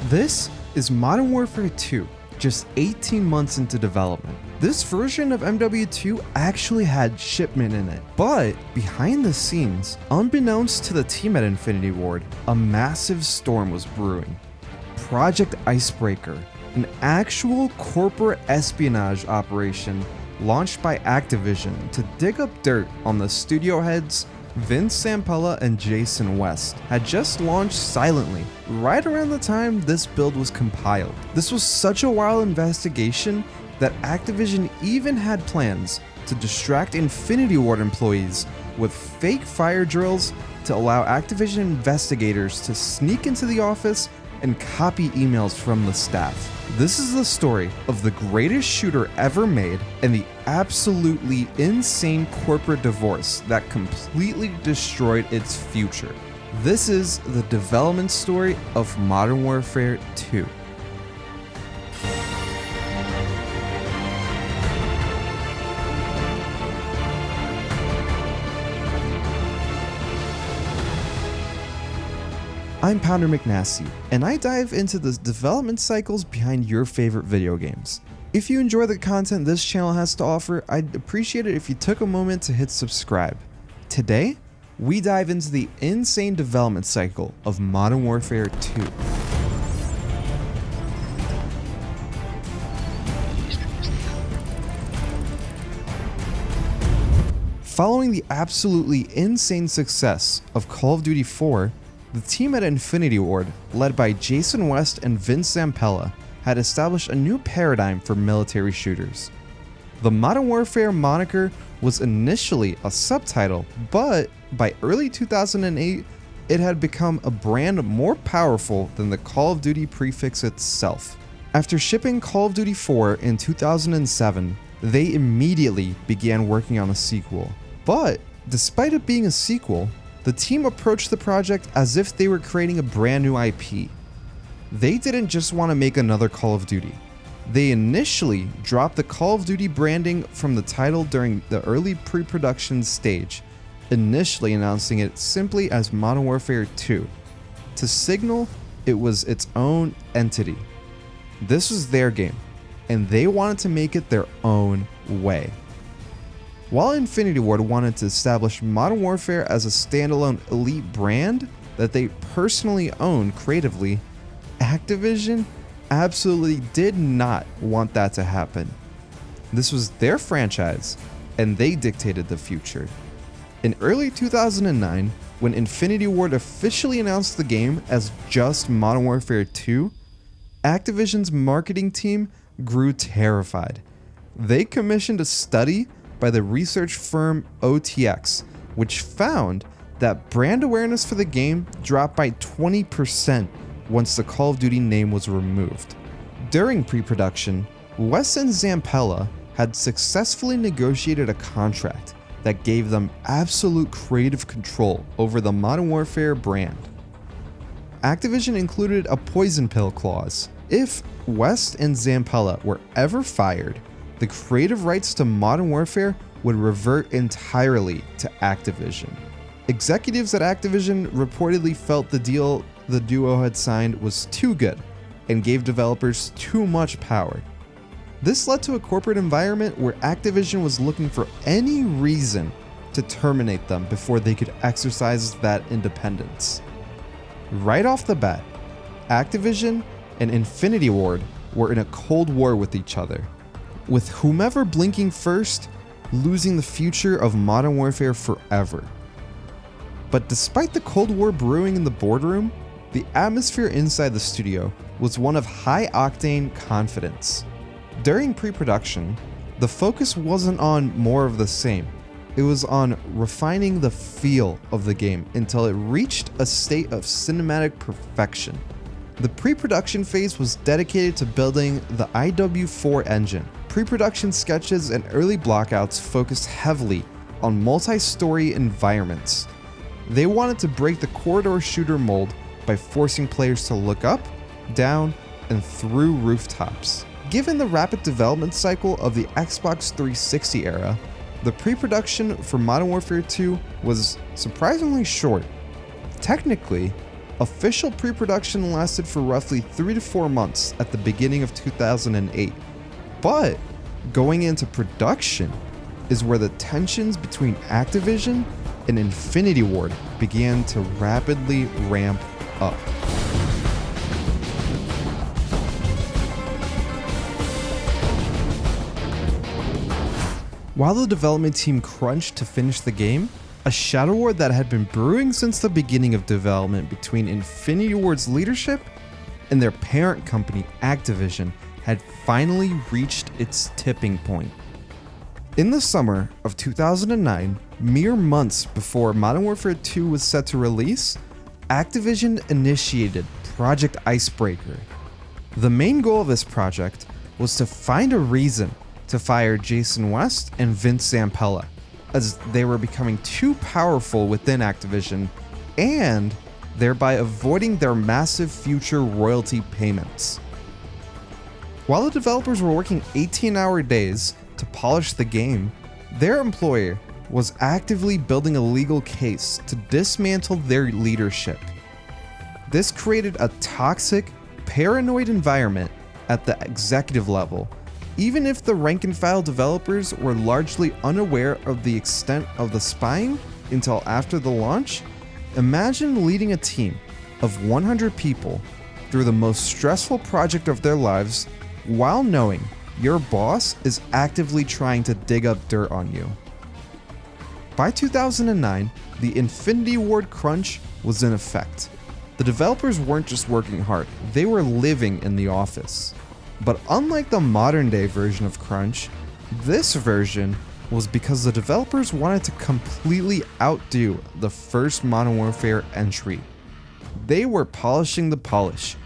This is Modern Warfare 2, just 18 months into development. This version of MW2 actually had shipment in it, but behind the scenes, unbeknownst to the team at Infinity Ward, a massive storm was brewing. Project Icebreaker, an actual corporate espionage operation launched by Activision to dig up dirt on the studio heads Vince Zampella and Jason West, had just launched silently right around the time this build was compiled. This was such a wild investigation that Activision even had plans to distract Infinity Ward employees with fake fire drills to allow Activision investigators to sneak into the office and copy emails from the staff. This is the story of the greatest shooter ever made and the absolutely insane corporate divorce that completely destroyed its future. This is the development story of Modern Warfare 2. I'm Pounder McNasty, and I dive into the development cycles behind your favorite video games. If you enjoy the content this channel has to offer, I'd appreciate it if you took a moment to hit subscribe. Today, we dive into the insane development cycle of Modern Warfare 2. Following the absolutely insane success of Call of Duty 4, the team at Infinity Ward, led by Jason West and Vince Zampella, had established a new paradigm for military shooters. The Modern Warfare moniker was initially a subtitle, but by early 2008, it had become a brand more powerful than the Call of Duty prefix itself. After shipping Call of Duty 4 in 2007, they immediately began working on a sequel. But despite it being a sequel, the team approached the project as if they were creating a brand new IP. They didn't just want to make another Call of Duty. They initially dropped the Call of Duty branding from the title during the early pre-production stage, initially announcing it simply as Modern Warfare 2, to signal it was its own entity. This was their game, and they wanted to make it their own way. While Infinity Ward wanted to establish Modern Warfare as a standalone elite brand that they personally own creatively, Activision absolutely did not want that to happen. This was their franchise, and they dictated the future. In early 2009, when Infinity Ward officially announced the game as just Modern Warfare 2, Activision's marketing team grew terrified. They commissioned a study by the research firm OTX, which found that brand awareness for the game dropped by 20% once the Call of Duty name was removed. During pre-production, Wes and Zampella had successfully negotiated a contract that gave them absolute creative control over the Modern Warfare brand. Activision included a poison pill clause. If West and Zampella were ever fired, the creative rights to Modern Warfare would revert entirely to Activision. Executives at Activision reportedly felt the deal the duo had signed was too good and gave developers too much power. This led to a corporate environment where Activision was looking for any reason to terminate them before they could exercise that independence. Right off the bat, Activision and Infinity Ward were in a cold war with each other, with whomever blinking first losing the future of Modern Warfare forever. But despite the Cold War brewing in the boardroom, the atmosphere inside the studio was one of high-octane confidence. During pre-production, the focus wasn't on more of the same. It was on refining the feel of the game until it reached a state of cinematic perfection. The pre-production phase was dedicated to building the IW4 engine. Pre-production sketches and early blockouts focused heavily on multi-story environments. They wanted to break the corridor shooter mold by forcing players to look up, down, and through rooftops. Given the rapid development cycle of the Xbox 360 era, the pre-production for Modern Warfare 2 was surprisingly short. Technically, Official pre-production lasted for roughly 3 to 4 months at the beginning of 2008, but going into production is where the tensions between Activision and Infinity Ward began to rapidly ramp up. While the development team crunched to finish the game, a shadow war that had been brewing since the beginning of development between Infinity Ward's leadership and their parent company Activision had finally reached its tipping point. In the summer of 2009, mere months before Modern Warfare 2 was set to release, Activision initiated Project Icebreaker. The main goal of this project was to find a reason to fire Jason West and Vince Zampella, as they were becoming too powerful within Activision and thereby avoiding their massive future royalty payments. While the developers were working 18-hour days to polish the game, their employer was actively building a legal case to dismantle their leadership. This created a toxic, paranoid environment at the executive level. Even if the rank-and-file developers were largely unaware of the extent of the spying until after the launch, imagine leading a team of 100 people through the most stressful project of their lives while knowing your boss is actively trying to dig up dirt on you. By 2009, the Infinity Ward crunch was in effect. The developers weren't just working hard, they were living in the office. But unlike the modern day version of crunch, this version was because the developers wanted to completely outdo the first Modern Warfare entry. They were polishing the polish,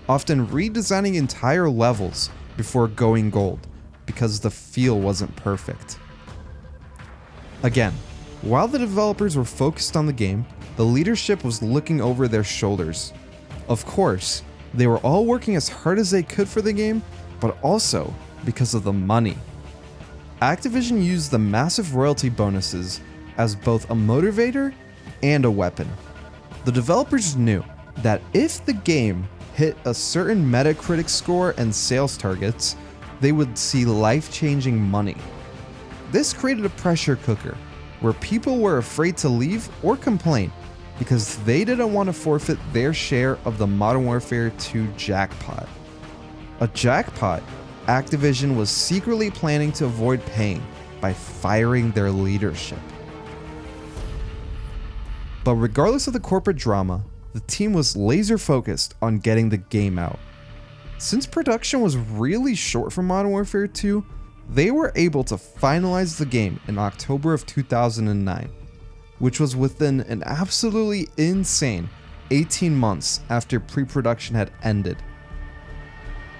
often redesigning entire levels before going gold, because the feel wasn't perfect. Again, while the developers were focused on the game, the leadership was looking over their shoulders. Of course, they were all working as hard as they could for the game, but also because of the money. Activision used the massive royalty bonuses as both a motivator and a weapon. The developers knew that if the game hit a certain Metacritic score and sales targets, they would see life-changing money. This created a pressure cooker where people were afraid to leave or complain because they didn't want to forfeit their share of the Modern Warfare 2 jackpot. A jackpot Activision was secretly planning to avoid paying by firing their leadership. But regardless of the corporate drama, the team was laser focused on getting the game out. Since production was really short for Modern Warfare 2, they were able to finalize the game in October of 2009, which was within an absolutely insane 18 months after pre-production had ended.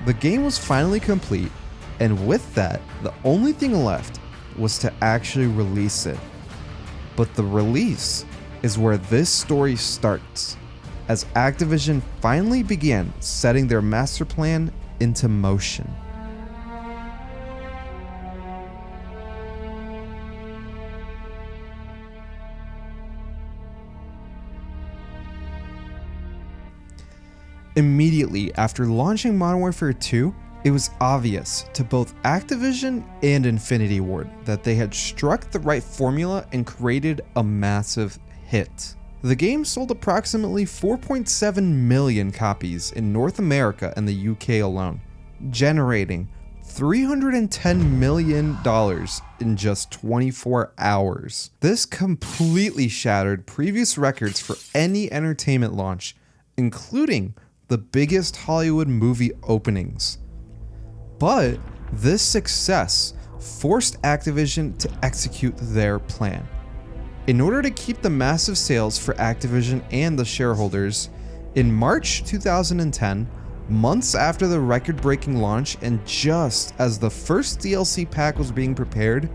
The game was finally complete, and with that, the only thing left was to actually release it. But the release is where this story starts, as Activision finally began setting their master plan into motion. Immediately after launching Modern Warfare 2, it was obvious to both Activision and Infinity Ward that they had struck the right formula and created a massive hit. The game sold approximately 4.7 million copies in North America and the UK alone, generating $310 million in just 24 hours. This completely shattered previous records for any entertainment launch, including the biggest Hollywood movie openings. But this success forced Activision to execute their plan. In order to keep the massive sales for Activision and the shareholders, in March 2010, months after the record-breaking launch and just as the first DLC pack was being prepared,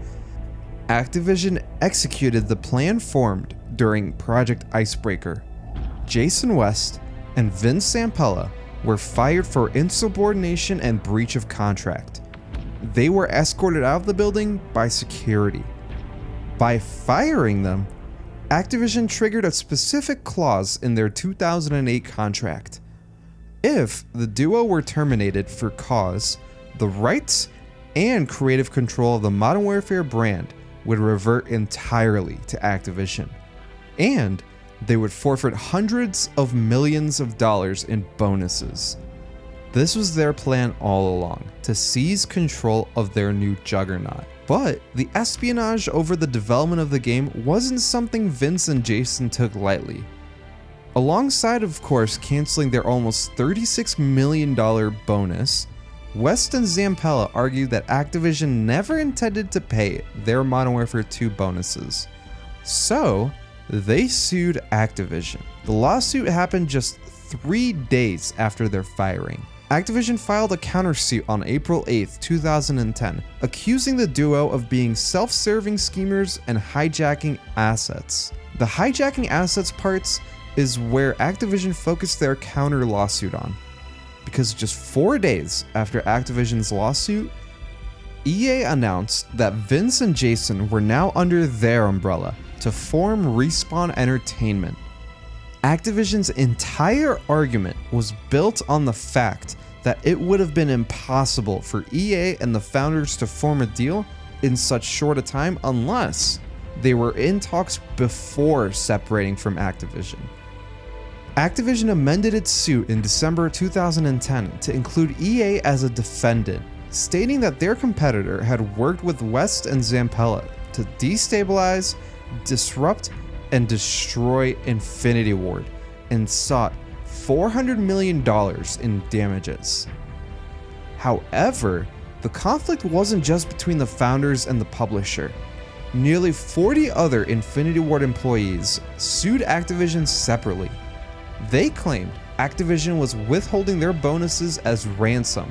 Activision executed the plan formed during Project Icebreaker. Jason West and Vince Zampella were fired for insubordination and breach of contract. They were escorted out of the building by security. By firing them, Activision triggered a specific clause in their 2008 contract. If the duo were terminated for cause, the rights and creative control of the Modern Warfare brand would revert entirely to Activision, and they would forfeit hundreds of millions of dollars in bonuses. This was their plan all along, to seize control of their new juggernaut. But the espionage over the development of the game wasn't something Vince and Jason took lightly. Alongside, of course, canceling their almost $36 million bonus, West and Zampella argued that Activision never intended to pay their Modern Warfare 2 bonuses. So, they sued Activision. The lawsuit happened just 3 days after their firing. Activision filed a countersuit on April 8, 2010, accusing the duo of being self-serving schemers and hijacking assets. The hijacking assets parts is where Activision focused their counter lawsuit on, because just 4 days after Activision's lawsuit, EA announced that Vince and Jason were now under their umbrella to form Respawn Entertainment. Activision's entire argument was built on the fact that it would have been impossible for EA and the founders to form a deal in such short a time unless they were in talks before separating from Activision. Activision amended its suit in December 2010 to include EA as a defendant, stating that their competitor had worked with West and Zampella to destabilize, disrupt, and destroy Infinity Ward, and sought $400 million in damages. However, the conflict wasn't just between the founders and the publisher. Nearly 40 other Infinity Ward employees sued Activision separately. They claimed Activision was withholding their bonuses as ransom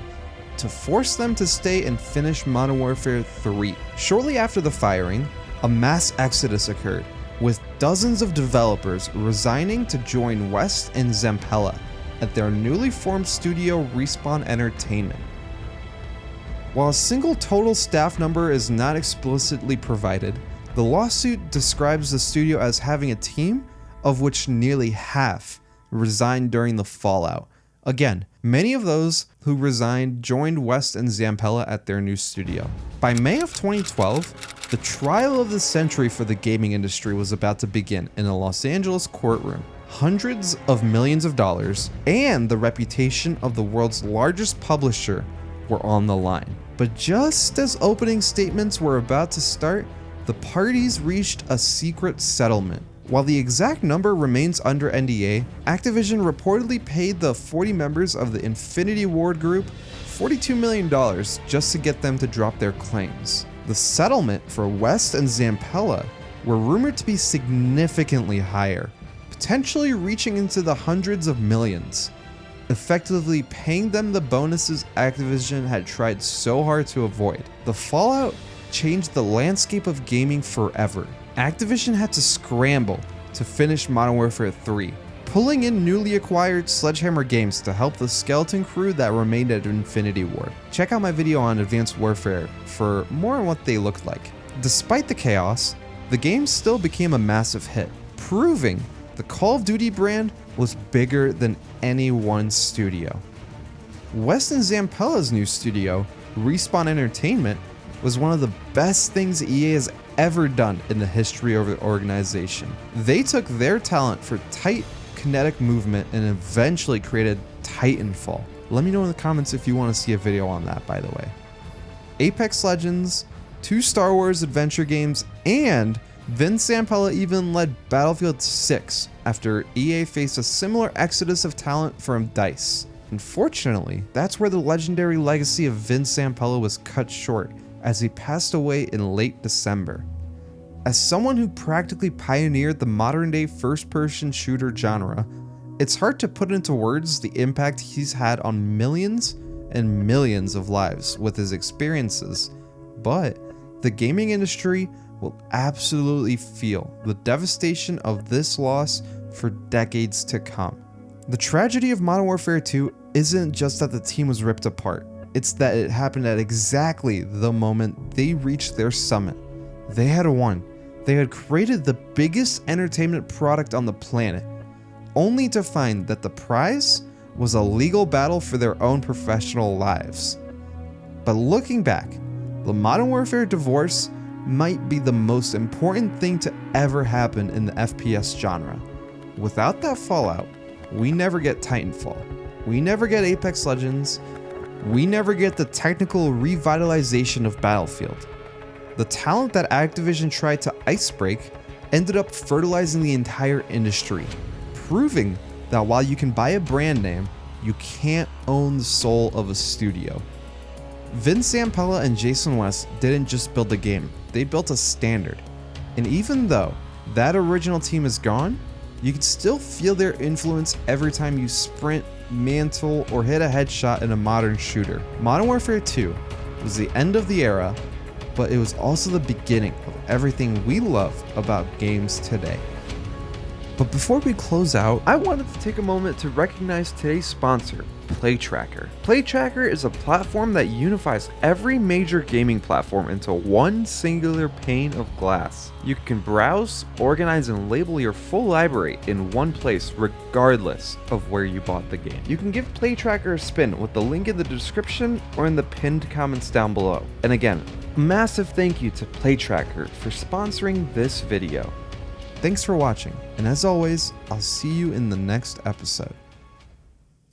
to force them to stay and finish Modern Warfare 3. Shortly after the firing, a mass exodus occurred, with dozens of developers resigning to join West and Zampella at their newly formed studio Respawn Entertainment. While a single total staff number is not explicitly provided, the lawsuit describes the studio as having a team of which nearly half resigned during the fallout. Again, many of those who resigned joined West and Zampella at their new studio. By May of 2012, the trial of the century for the gaming industry was about to begin in a Los Angeles courtroom. Hundreds of millions of dollars and the reputation of the world's largest publisher were on the line. But just as opening statements were about to start, the parties reached a secret settlement. While the exact number remains under NDA, Activision reportedly paid the 40 members of the Infinity Ward group $42 million just to get them to drop their claims. The settlement for West and Zampella were rumored to be significantly higher, potentially reaching into the hundreds of millions, effectively paying them the bonuses Activision had tried so hard to avoid. The fallout changed the landscape of gaming forever. Activision had to scramble to finish Modern Warfare 3, pulling in newly acquired Sledgehammer Games to help the skeleton crew that remained at Infinity Ward. Check out my video on Advanced Warfare for more on what they looked like. Despite the chaos, the game still became a massive hit, proving the Call of Duty brand was bigger than any one studio. West and Zampella's new studio, Respawn Entertainment, was one of the best things EA has ever done in the history of the organization. They took their talent for tight, kinetic movement and eventually created Titanfall. Let me know in the comments if you want to see a video on that, by the way. Apex Legends, 2 Star Wars adventure games, and Vince Zampella even led Battlefield 6 after EA faced a similar exodus of talent from DICE. Unfortunately, that's where the legendary legacy of Vince Zampella was cut short, as he passed away in late December. As someone who practically pioneered the modern-day first-person shooter genre, it's hard to put into words the impact he's had on millions and millions of lives with his experiences, but the gaming industry will absolutely feel the devastation of this loss for decades to come. The tragedy of Modern Warfare 2 isn't just that the team was ripped apart, it's that it happened at exactly the moment they reached their summit. They had won, They had created the biggest entertainment product on the planet, only to find that the prize was a legal battle for their own professional lives. But looking back, the Modern Warfare divorce might be the most important thing to ever happen in the FPS genre. Without that fallout, we never get Titanfall, we never get Apex Legends, we never get the technical revitalization of Battlefield. The talent that Activision tried to icebreak ended up fertilizing the entire industry, proving that while you can buy a brand name, you can't own the soul of a studio. Vince Zampella and Jason West didn't just build a game, they built a standard. And even though that original team is gone, you can still feel their influence every time you sprint, mantle, or hit a headshot in a modern shooter. Modern Warfare 2 was the end of the era, but it was also the beginning of everything we love about games today. But before we close out, I wanted to take a moment to recognize today's sponsor, PlayTracker. PlayTracker is a platform that unifies every major gaming platform into one singular pane of glass. You can browse, organize, and label your full library in one place regardless of where you bought the game. You can give PlayTracker a spin with the link in the description or in the pinned comments down below. And again, massive thank you to PlayTracker for sponsoring this video. Thanks for watching, and as always, I'll see you in the next episode.